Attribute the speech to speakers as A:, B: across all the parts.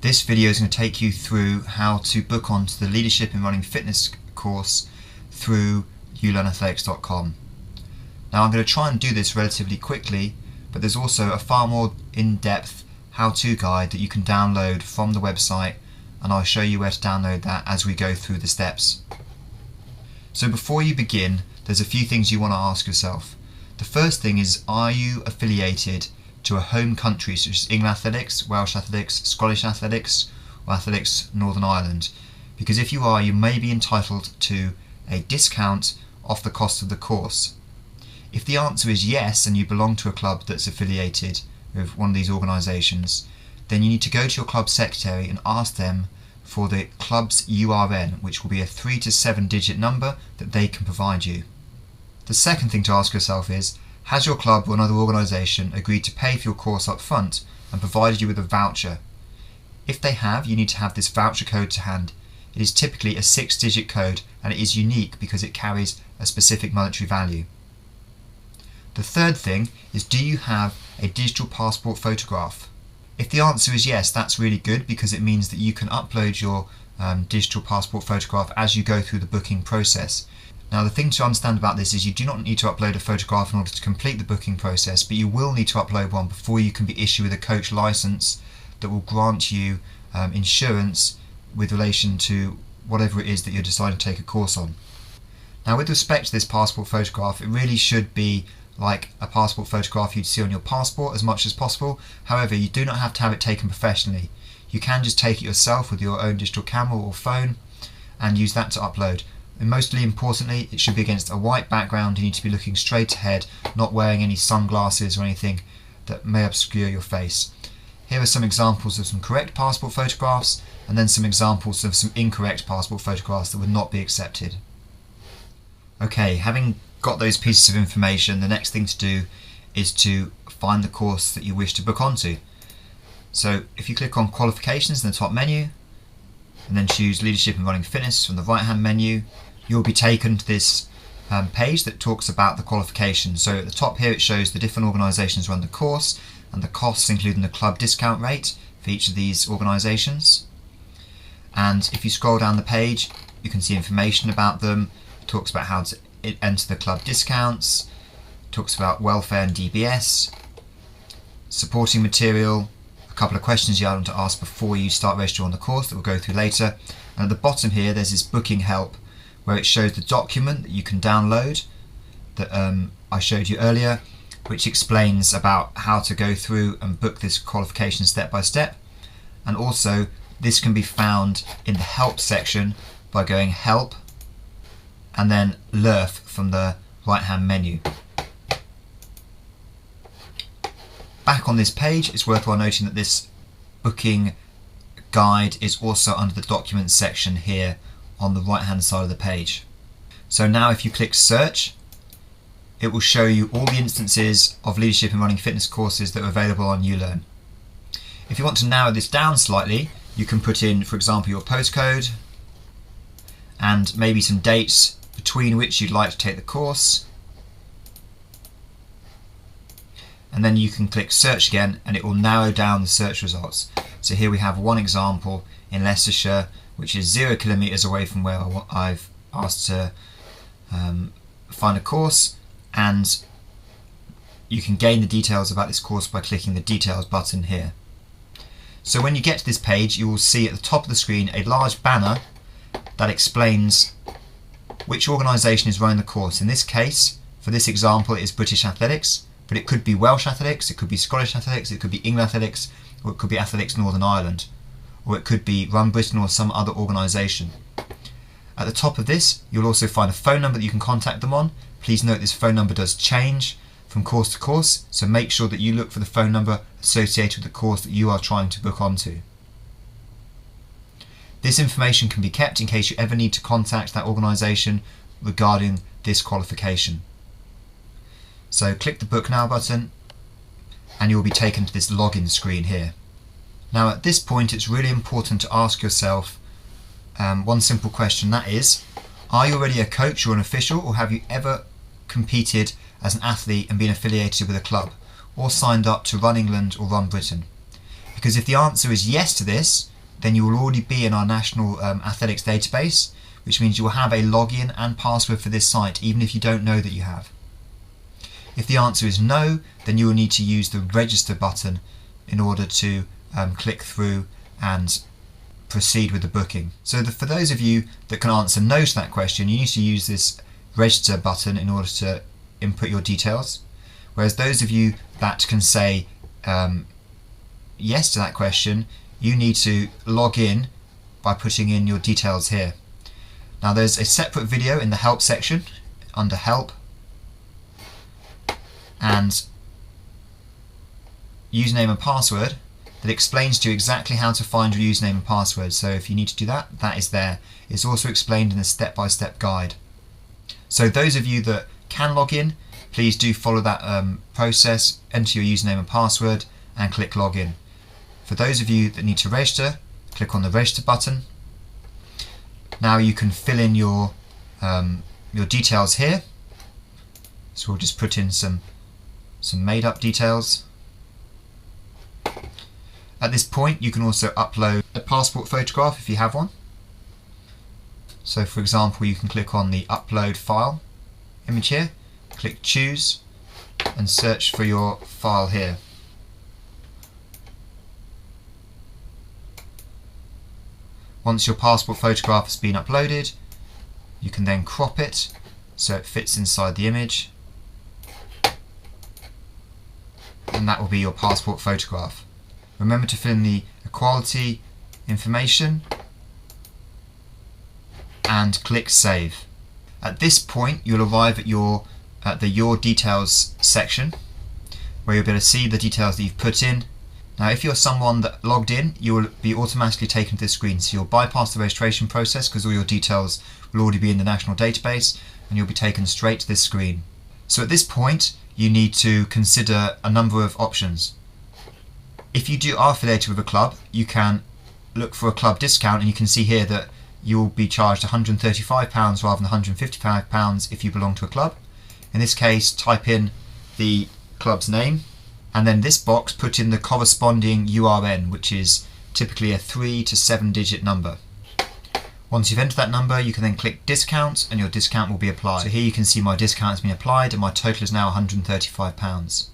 A: This video is going to take you through how to book onto the Leadership in Running Fitness course through uLearnAthletics.com. Now I'm going to try and do this relatively quickly, but there's also a far more in-depth how-to guide that you can download from the website, and I'll show you where to download that as we go through the steps. So before you begin, there's a few things you want to ask yourself. The first thing is, are you affiliated to a home country such as England Athletics, Welsh Athletics, Scottish Athletics, or Athletics Northern Ireland? Because if you are, you may be entitled to a discount off the cost of the course. If the answer is yes, and you belong to a club that's affiliated with one of these organisations, then you need to go to your club secretary and ask them for the club's URN, which will be a 3 to 7 digit number that they can provide you. The second thing to ask yourself is, has your club or another organisation agreed to pay for your course up front and provided you with a voucher? If they have, you need to have this voucher code to hand. It is typically a 6-digit code, and it is unique because it carries a specific monetary value. The third thing is, do you have a digital passport photograph? If the answer is yes, that's really good, because it means that you can upload your digital passport photograph as you go through the booking process. Now, the thing to understand about this is you do not need to upload a photograph in order to complete the booking process, but you will need to upload one before you can be issued with a coach license that will grant you insurance with relation to whatever it is that you're deciding to take a course on. Now, with respect to this passport photograph, it really should be like a passport photograph you'd see on your passport as much as possible. However, you do not have to have it taken professionally. You can just take it yourself with your own digital camera or phone and use that to upload. And mostly importantly, it should be against a white background. You need to be looking straight ahead, not wearing any sunglasses or anything that may obscure your face. Here are some examples of some correct passport photographs, and then some examples of some incorrect passport photographs that would not be accepted. Okay, having got those pieces of information, the next thing to do is to find the course that you wish to book onto. So if you click on Qualifications in the top menu, and then choose Leadership in Running Fitness from the right hand menu, you'll be taken to this page that talks about the qualifications. So at the top here it shows the different organisations run the course and the costs, including the club discount rate for each of these organisations. And if you scroll down the page, you can see information about them. It talks about how to enter the club discounts, talks about welfare and DBS, supporting material, a couple of questions you have to ask before you start registering on the course that we'll go through later. And at the bottom here there's this booking help where it shows the document that you can download that I showed you earlier, which explains about how to go through and book this qualification step by step. And also this can be found in the help section by going help and then LiRF from the right hand menu. Back on this page, it's worthwhile noting that this booking guide is also under the documents section here on the right hand side of the page. So now if you click search, it will show you all the instances of Leadership in Running Fitness courses that are available on uLearn. If you want to narrow this down slightly, you can put in, for example, your postcode and maybe some dates between which you'd like to take the course, and then you can click search again and it will narrow down the search results. So here we have one example in Leicestershire, which is 0 kilometres away from where I've asked to find a course, and you can gain the details about this course by clicking the details button here. So when you get to this page, you will see at the top of the screen a large banner that explains which organisation is running the course. In this case, for this example, it is British Athletics, but it could be Welsh Athletics, it could be Scottish Athletics, it could be England Athletics, or it could be Athletics Northern Ireland, or it could be Run Britain or some other organisation. At the top of this, you'll also find a phone number that you can contact them on. Please note this phone number does change from course to course, so make sure that you look for the phone number associated with the course that you are trying to book onto. This information can be kept in case you ever need to contact that organisation regarding this qualification. So click the Book Now button and you'll be taken to this login screen here. Now at this point it's really important to ask yourself one simple question, that is, are you already a coach or an official, or have you ever competed as an athlete and been affiliated with a club, or signed up to Run England or Run Britain? Because if the answer is yes to this, then you will already be in our national athletics database, which means you will have a login and password for this site, even if you don't know that you have. If the answer is no, then you will need to use the register button in order to click through and proceed with the booking. So for those of you that can answer no to that question, you need to use this register button in order to input your details. Whereas those of you that can say yes to that question, you need to log in by putting in your details here. Now there's a separate video in the help section under help and username and password that explains to you exactly how to find your username and password. So if you need to do that, that is there. It's also explained in a step-by-step guide. So those of you that can log in, please do follow that process, enter your username and password and click login. For those of you that need to register, click on the register button. Now you can fill in your details here. So we'll just put in some made up details. At this point you can also upload a passport photograph if you have one. So for example, you can click on the upload file image here, click choose and search for your file here. Once your passport photograph has been uploaded, you can then crop it so it fits inside the image, and that will be your passport photograph. Remember to fill in the equality information and click save. At this point you'll arrive at the your details section where you'll be able to see the details that you've put in. Now if you're someone that logged in, you will be automatically taken to this screen, so you'll bypass the registration process because all your details will already be in the national database and you'll be taken straight to this screen. So at this point you need to consider a number of options. If you are affiliated with a club, you can look for a club discount, and you can see here that you will be charged £135 rather than £155 if you belong to a club. In this case, type in the club's name, and then this box put in the corresponding URN, which is typically a 3 to 7 digit number. Once you've entered that number, you can then click discount and your discount will be applied. So here you can see my discount has been applied and my total is now £135.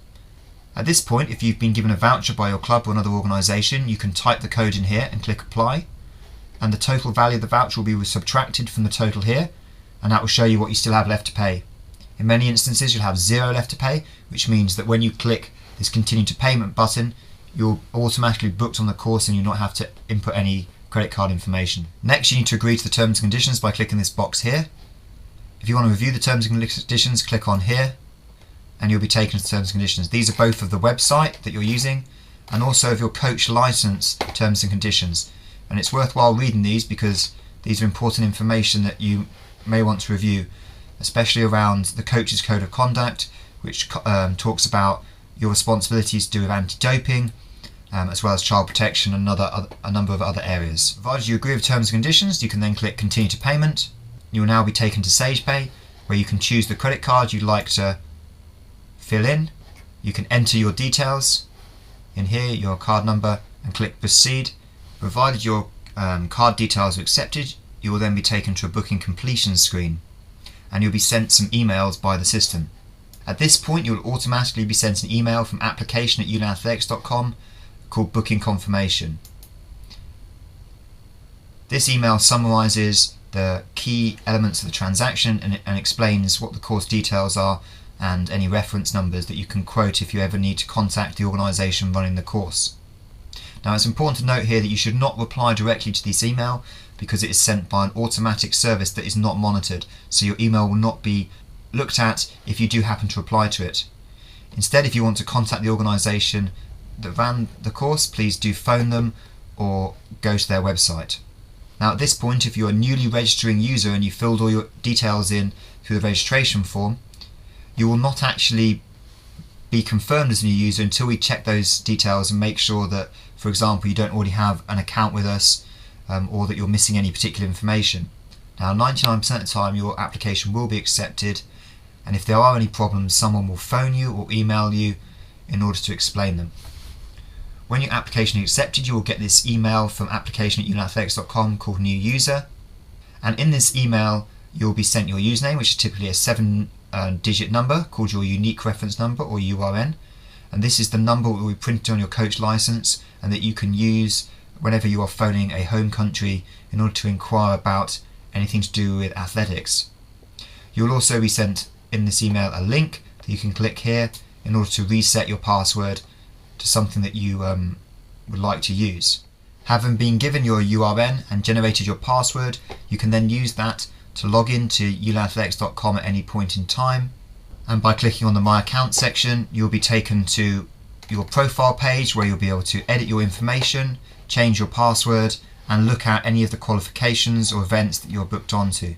A: At this point, if you've been given a voucher by your club or another organisation, you can type the code in here and click apply, and the total value of the voucher will be subtracted from the total here, and that will show you what you still have left to pay. In many instances you'll have 0 left to pay, which means that when you click this continue to payment button, you're automatically booked on the course and you'll not have to input any credit card information. Next, you need to agree to the terms and conditions by clicking this box here. If you want to review the terms and conditions, click on here and you'll be taken to terms and conditions. These are both of the website that you're using and also of your coach license terms and conditions. And it's worthwhile reading these because these are important information that you may want to review, especially around the coach's code of conduct, which talks about your responsibilities to do with anti-doping, as well as child protection and a number of other areas. Provided you agree with terms and conditions, you can then click continue to payment. You will now be taken to SagePay, where you can choose the credit card you'd like to fill in. You can enter your details in here, your card number, and click proceed. Provided your card details are accepted, you will then be taken to a booking completion screen and you'll be sent some emails by the system. At this point you'll automatically be sent an email from application@uLearnAthletics.com called booking confirmation. This email summarises the key elements of the transaction and explains what the course details are and any reference numbers that you can quote if you ever need to contact the organisation running the course. Now it's important to note here that you should not reply directly to this email because it is sent by an automatic service that is not monitored, so your email will not be looked at if you do happen to reply to it. Instead, if you want to contact the organisation that ran the course, please do phone them or go to their website. Now at this point, if you're a newly registering user and you filled all your details in through the registration form, you will not actually be confirmed as a new user until we check those details and make sure that, for example, you don't already have an account with us or that you're missing any particular information. Now 99% of the time your application will be accepted, and if there are any problems someone will phone you or email you in order to explain them. When your application is accepted, you will get this email from application@uLearnAthletics.com called New User. And in this email, you'll be sent your username, which is typically a 7-digit number called your unique reference number, or URN. And this is the number that will be printed on your coach license and that you can use whenever you are phoning a home country in order to inquire about anything to do with athletics. You'll also be sent in this email a link that you can click here in order to reset your password to something that you would like to use. Having been given your URN and generated your password, you can then use that to log into uLearnAthletics.com at any point in time. And by clicking on the My Account section, you'll be taken to your profile page where you'll be able to edit your information, change your password, and look at any of the qualifications or events that you're booked onto.